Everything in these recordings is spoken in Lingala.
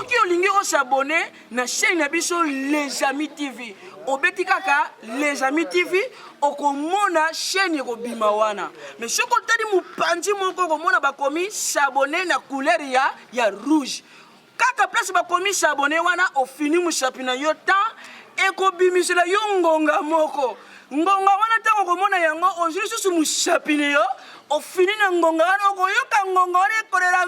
soki olingi s'abonner na chaîne na biso Les Amis TV. Obeti kaka Les Amis TV okomona chaîne ekobima wana. Mais soki otali mopanzi moko okomona bakomi s'abonner na couleur ya rouge. Kaka place bakomi s'abonner wana ofini musapi na yo temps ekobimisela yo ngonga moko. Ngonga wana tango komona yango ozuri susu musapi na yo ofini na ngonga wana okoyoka ngonga wana ekorela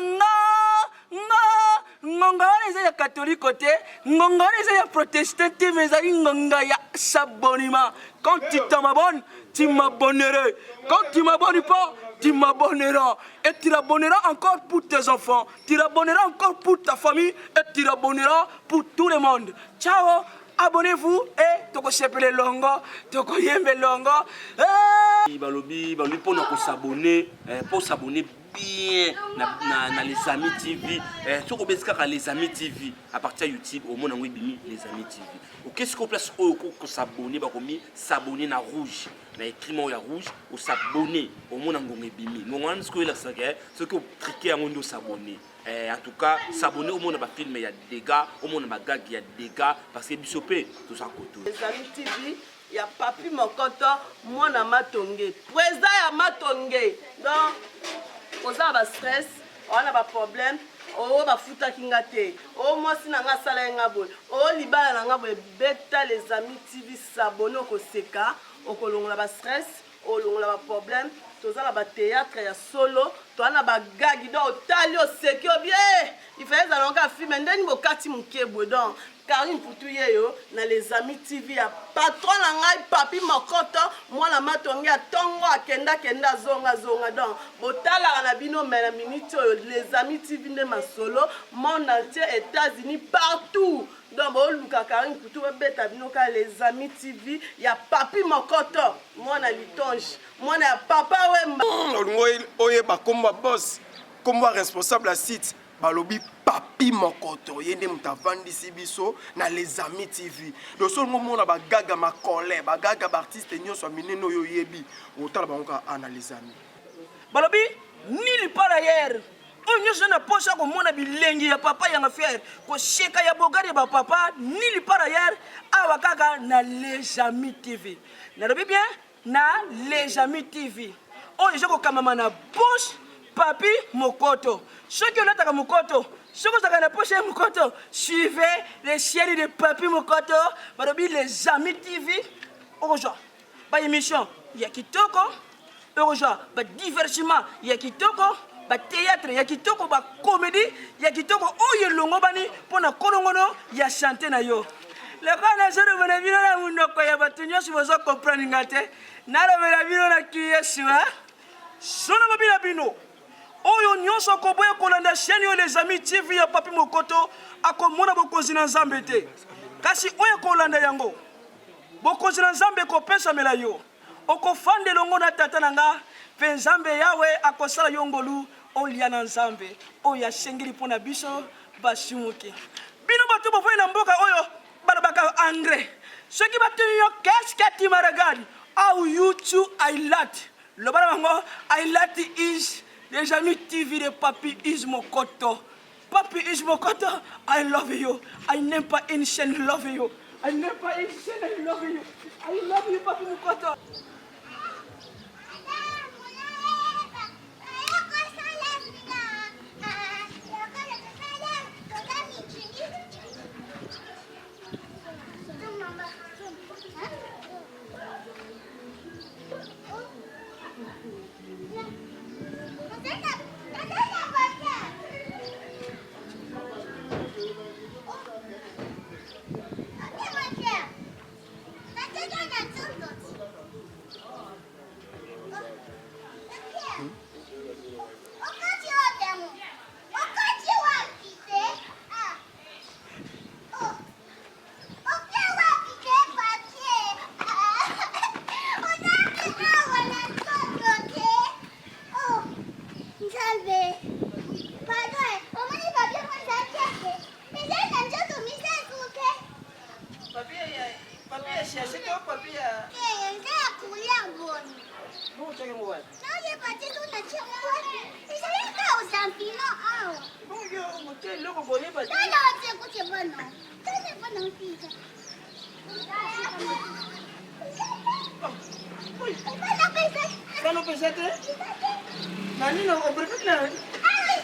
ngonga wana eza ya catholique te, ngonga wana eza ya protestant te, mais ezali ngonga ya s'abonnement. Quand tu t'abonnes, tu m'abonneras. Quand tu m'abonnes pas, tu m'abonneras. Et tu l'abonneras encore pour tes enfants, tu l'abonneras encore pour ta famille, et tu l'abonneras pour tout le monde. Ciao, abonnez-vous et toko sepele longo, toko yembe longo. Balobi pour s'abonner bien na Les Amis TV. Tu peux faire Les Amis TV à partir de YouTube au monde bimi Les Amis TV. Qu'est-ce qu'on place au s'abonner s'abonner na rouge. Na écrit moi ya rouge ou s'abonner au monde ngongé bimi. Ngongana ce que la ça ce que cliquer en monde s'abonner. En tout cas, s'abonner au monde ba film il y a des dégâts, au monde ba gag il y a des dégâts parce que bisopé tout ça côté. Les Amis TV il y a papi mokoto mwana matonge. Président ya matonge. Donc oza ba stress, on a ba problème, o ba futa kingate, o mosi na nga sala nga boy, o libala na nga boy beta Les Amis TV s'abonner ko seka, o ko longola ba stress, o longola ba problème, toza la ba théâtre ya solo, to ana ba gagi do otali o seki o bien, il fallait za longa film ndeni bokati mukebo donc Karine Poutuye yo na Les Amis TV ya patron na ngai papi mokoto mwana matonge ya tongo akenda zonga donc botala na bino mena minute Les Amis TV ne masolo monde entier États-Unis partout donc boluka Karine Poutuye beta bino ka Les Amis TV ya papi mokoto mwana litonge mwana ya papa wemba oye ba komba boss komba responsable à site balobi papi mokoto yende mutavandisi biso na Les Amis TV do so ngomona bagaga makole bagaga ba artiste nyonso mineno yo yebi otala bangoka ana Les Amis balobi nili par ailleurs onyo na posa ko mona bilengi ya papa ya fier ko sheka ya bogari ba papa nili par ailleurs awakaka na Les Amis TV na lobi bien na Les Amis TV oyo joko kamama na poche papi mokoto soki olataka mokoto soki ozaka na poche ya mokoto suivez les chaînes de papi mokoto balobi Les Amis TV okozwa ba émission ya kitoko okozwa ba divertissement ya kitoko ba théâtre ya kitoko ba comédie ya kitoko oyo longo bani pona kolongono ya chanter na yo le kana zero bana bino na munoko ya batunyo sibozo comprendre ngate na lo bana bino na kiyeswa sono mabila bino oyo nyonso koboya kolanda chaîne yo Les Amis TV ya papi mokoto akomona bokonzi na nzambe te kasi oyo kolanda yango bokonzi na nzambe kopesa mela yo okofande longo na tata nanga pe nzambe yawe akosala yo ngolu olia na nzambe oyo asengeli mpona biso basimuki bino bato bovoye na mboka oyo balobaka engrais soki batuni yo qu'est-ce que tu me regardes how you too I like lobala bango I like is Les Amis TV de Papi Ismokoto. Papi Ismokoto, I love you. I n'aime pas une chaîne, love you. I n'aime pas une chaîne, I love you. I love you, Papi Mokoto. couleur bonne. Bon, tu as un mobile. Non, j'ai pas dit qu'on a tiré bonne. Et c'est les gars aux champignons. Ah, Bon, yo, tu es là, vous voyez pas. non, non, c'est quoi, c'est bon, non. C'est bon, non, fille. Oui. C'est pas la personne. Ça nous peut s'être. Nani, non, on préfère la. Ah oui,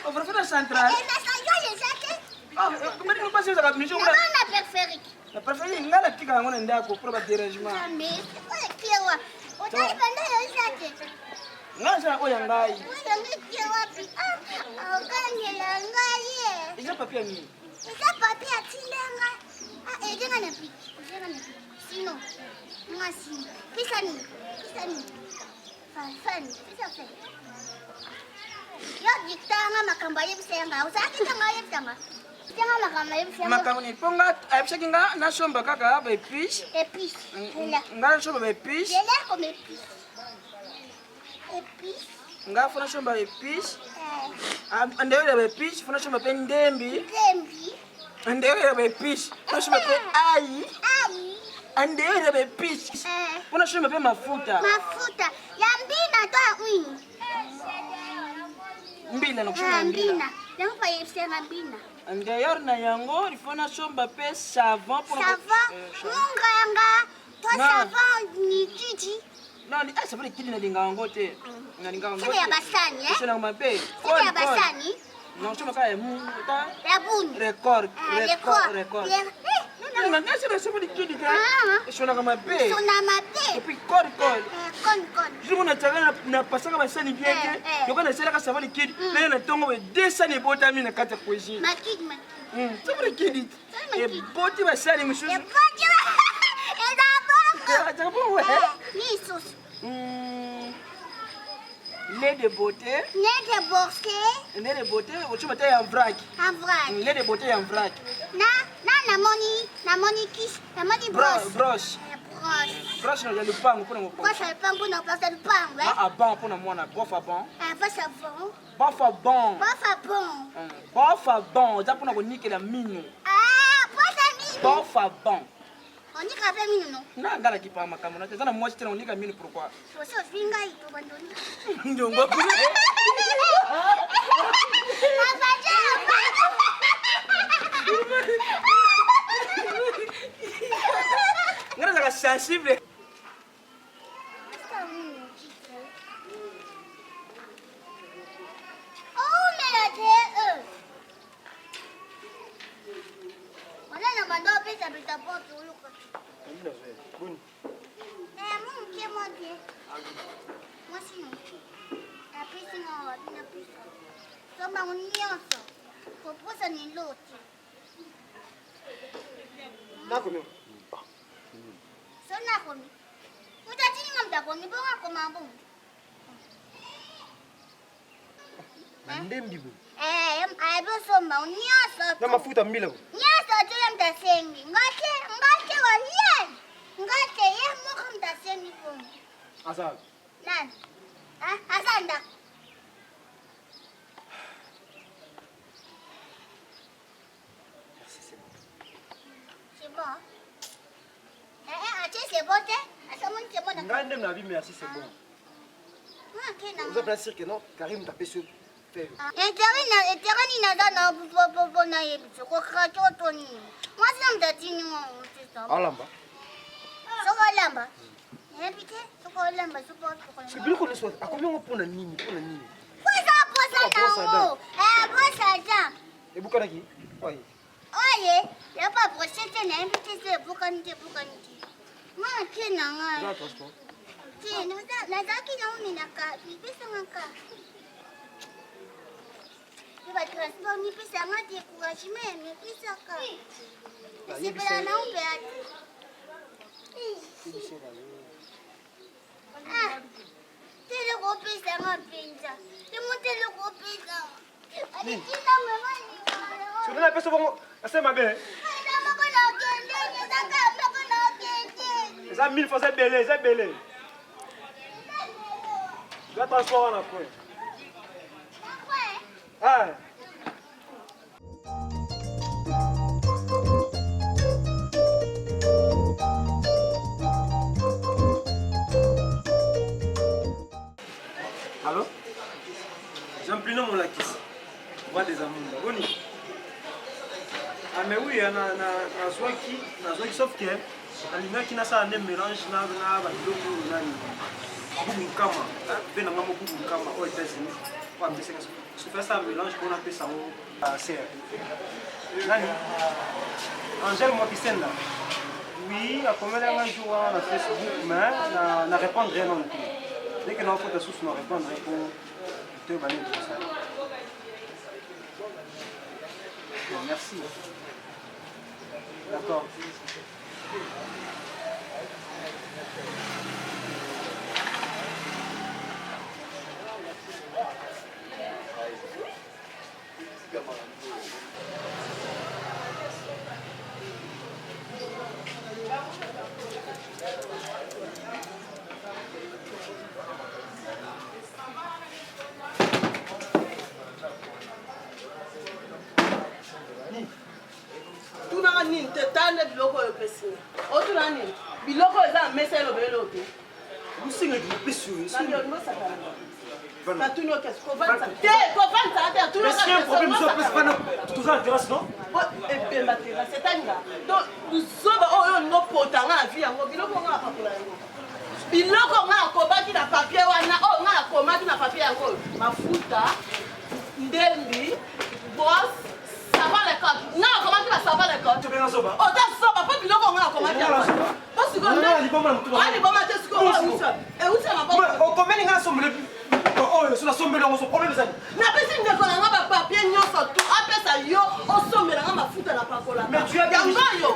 On préfère la centrale. et la sangle, les athées. Ah, comment tu nous passes à la mission? Là-bas, on a préféré. La préférée, il y a la tika, on est d'accord pour le dérangement. Mais c'est quoi le kiwa? On t'a dit pendant les athées. Non, ça, oui, un gars. Oui, le kiwa, puis on gagne la gagne. Il y a papier à nous. Eza papier atindenga. Ah, ejenga na piki. Ejenga na piki. Sino. Ngasi. Pisani. Pisani. Fani. Pisa. Yo dictanga makamba yebisenga. Usaki tanga yebisanga. Tanga makamba yebisenga. Makamuni, ponga, abishaki nga na shomba kaka ba epice. Épice. Là. Nga shomba ba epice. J'ai l'air comme épice. Épice. Nga funa shomba epice. Andewe ba epice, funa shomba pe ndembi. Dembi. Andewe ba epice, funa shomba pe ayi. Aïe. Andewe ba epice, funa shomba pe mafuta. Mafuta. Yambina toa wini. Mbila na kushomba mbila. Mbina. Yangu pa yebisenga mbina. Andewe na yango, ifuna shomba pe savon pour Savon, munganga, toi Non. savon ni titi. Non, ni asa pale kidi na linga wango te. Na linga wango. Sebe ya basani, eh? Sina mabe. Sebe ya basani, Non, shomba kaya mu ta la boune. record. Record. Non, non, c'est ça pale kidi ka. Ah. Shona kama be. Sona Et mabe. puis code. Kon. Jumu na tsaga na pasanga basani bieke. Yoko na sela ka savali kidi. Na na tongo be desani bota mi na kata cuisine. Makid. C'est pale kidi. Et boti basani Et mususu. bon, et d'abord. Attends bon ouais. Ni sauce. Lait de beauté. Né de bosquet, Lait de beauté, ochuma ta ya vrac. en vrai. Lait de beauté ya vrac. Na moni kiss, na moni brosse. Broche. Brosse. Broche na le pango pour mo. Brosse le pain pour nous passer le pain, ouais. Ah bon pour moi na bofa bon. Pas savon. Bofa bon. Pas bon. Bofa bon, za pona ko nikela minu. Ah, pas ami. Bofa bon. On dit qu'à faire mine, non? Na ngala ki pa makamu na tena moi tena unika minu pourquoi? Faut ça, je viens gars, il abandonner. Ndongo ku. Ngara za sensible. Oh, mais la terre. Voilà, on va doper ça, mais t'as pas tout le coup. Mon qui est mon Dieu. Moi, sinon. La piscine, on va la piscine. Ça m'a un nuance. Faut pas ça ni l'autre. Nakomi. Ça n'a pas mis. Vous t'as dit, on t'a pas mis, bon, comment bon? Ndembi bo. Ayabosoma, unyasa. Na mafuta mbila bo. Nyasa tu ya mtasengi. Ngate wa yen. Ngate ye moko mtasengi bo. Asa. Nani? Asanda. C'est bon. C'est bon, c'est bon. Ngande na bi merci c'est bon. Vous avez plaisir que non Karim t'a pêché. Eterani naza na popo na yebiso ko khato ni. Mwasi mdatini mo mtisa. Alamba. Soko lamba. Ebite soko lamba soko soko. Sibili ko leso akomi ngo pona nini? Posa na wo. Posa ja. Ebuka naki? Oye. Oye, ya pa brochette na ebite se bukanite. Ma kina nga. Za transport. Ti nazaki na uni na ka. Bibisa ngaka. Ba transport ni pesa ngati encouragement ni pesa ka. Sipela na umbe ati. Tele ko pesa ngapinja. Temo tele ko pesa. Ati kita mama ni. Sio na pesa bongo. Asema be. Ina mako na kende ni saka mako na kende. Eza 1000 fois c'est belé. Za transport na kwa. Ah. Allô? Jean-Pline mon lakis. Va des amours. Boni. Ah mais oui, na zwaki sauf que alinga kina sa ne mélange na ba biloko nani. Bubu kama. Ben na mamo bubu kama aux États-Unis. Pour appeler ça. Se fait ça mélange qu'on appelle ça au serre. Nani? Angèle Mokisenda. Oui, à combien un jour on a Facebook, mais on n'a répondu rien non plus. Dès que nous avons fait des sources, nous répondons pour te balayer tout ça. Merci. D'accord. tunanga nini te tande biloko oyo pesina otuna nini biloko eza na mesa elobele ote Lusinga qui me natuni okesi kovanisa te kovanisa te atuna est-ce qu'il y a un problème sur la place? Tout ça, la terrasse, non? ebemba terrasse etanga donc zoba oyo olingo potanga na vi yango biloko nga apakola yango biloko nga akobaki na papier wana oyo nga akomaki na papier yango mafuta ndembi bos savon le corps nga akomaki na savon le corps ota zoba po biloko nga akomaki yango po sikoaliboma te sikoeusa maboko okomeli nga nasombele oyo so nasombeli yango so problème ezali napesi ndeko na nga bapapier nyonso tu apesa yo osombela nga mafuta na pakolaka yango yo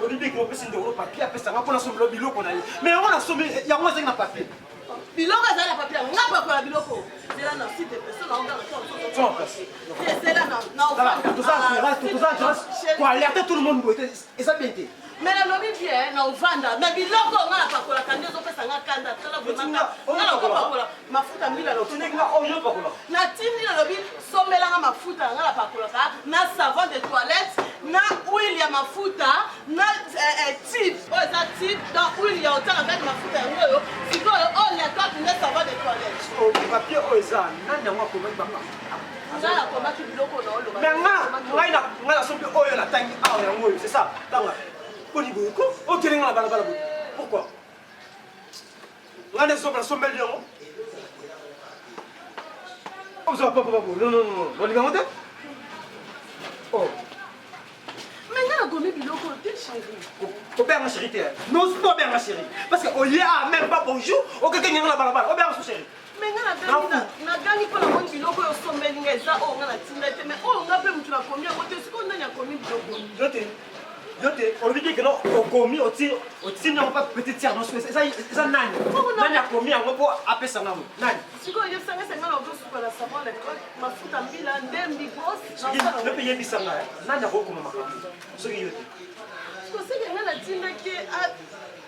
olide ke opesi ndeko papier apesanga mpo nasombela biloko na ye mais yango nasombeli yango ezali na papier biloko ezali na papier yango nga pakola biloko zela na site personne alerter tout le monde eza bien te mais nalobi bien na ovanda mais biloko nga na pakolaka nde ezopesa nga kanda tala vraimentpakola mafuta mbila natindi nalobi sombelanga mafuta nga na pakolaka na savon de toilette na huile ya mafuta na type oyo eza type donc huile ya otanga kati mafuta yango oyo sikoyo oyo lekaki nde savon de toilette papier oyo eza nani yango akomaki bapa nga nakomaki biloko na oloba mais ngai nasombi oyo natangi awa yango oyo c'est ça tanga poni boye ko okelenga na balabala boye pourquoi ngai nasombeli yango ozwa papa non bolingango te oh mais nga nakomi biloko te chéri obenga chéri te non obenga chéri parce que oye a même pas bonjour okekenyanga na balabala obenga so chéri mais nga nagangi mpo na moni biloko oyo osombeli nga eza oyo nga natinda te mais oyo nga mpe motu nakomi yango te sikoyo ndani akomi biloko yo te olobi te keno okomi otindi yango mpa petite sere noso eza nani akomi yango mpo apesa ngango nani sikoyo yesangasanga na okosuka na savon lekole mafuta mbila ndembi yo mpe yebisanga nani akokoma makambo soki yo te koseke nga natindaki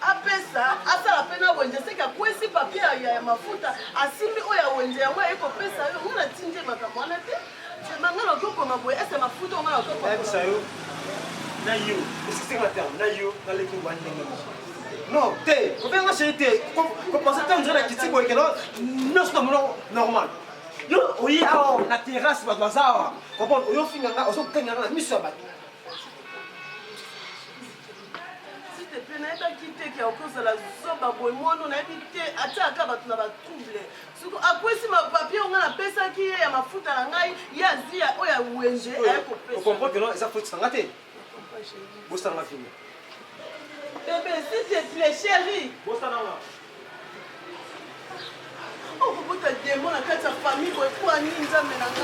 apesa asala mpe na wenze seke akwesi papier ya mafuta asimbi oyo ya wenze yango aye kopesa yo nga natindi makambo wana te manga na okokoma boye ese mafuta onga na okokoma yo na yo esiseka na terme na yo naleki wandenge non te obenga chéri te kopense te ondire na kiti boye keno nyonso na mono normal yo oye awa na terrasse bato baza awa comprendre oyo ofinganga ozokenganga na miso ya bato nayebaki te ke okozala zoba boye mono nayebi te atiaka bato na batrouble soko akwesi mapapie onga napesaki ye ya mafuta na ngai ye azia oyo ya wenje aye kopesa keno eza fotisanga te bosanga filme bebe s'il te plaît chéri bosananga okobota demo na kati ya famille boye po ani nzambe na ngai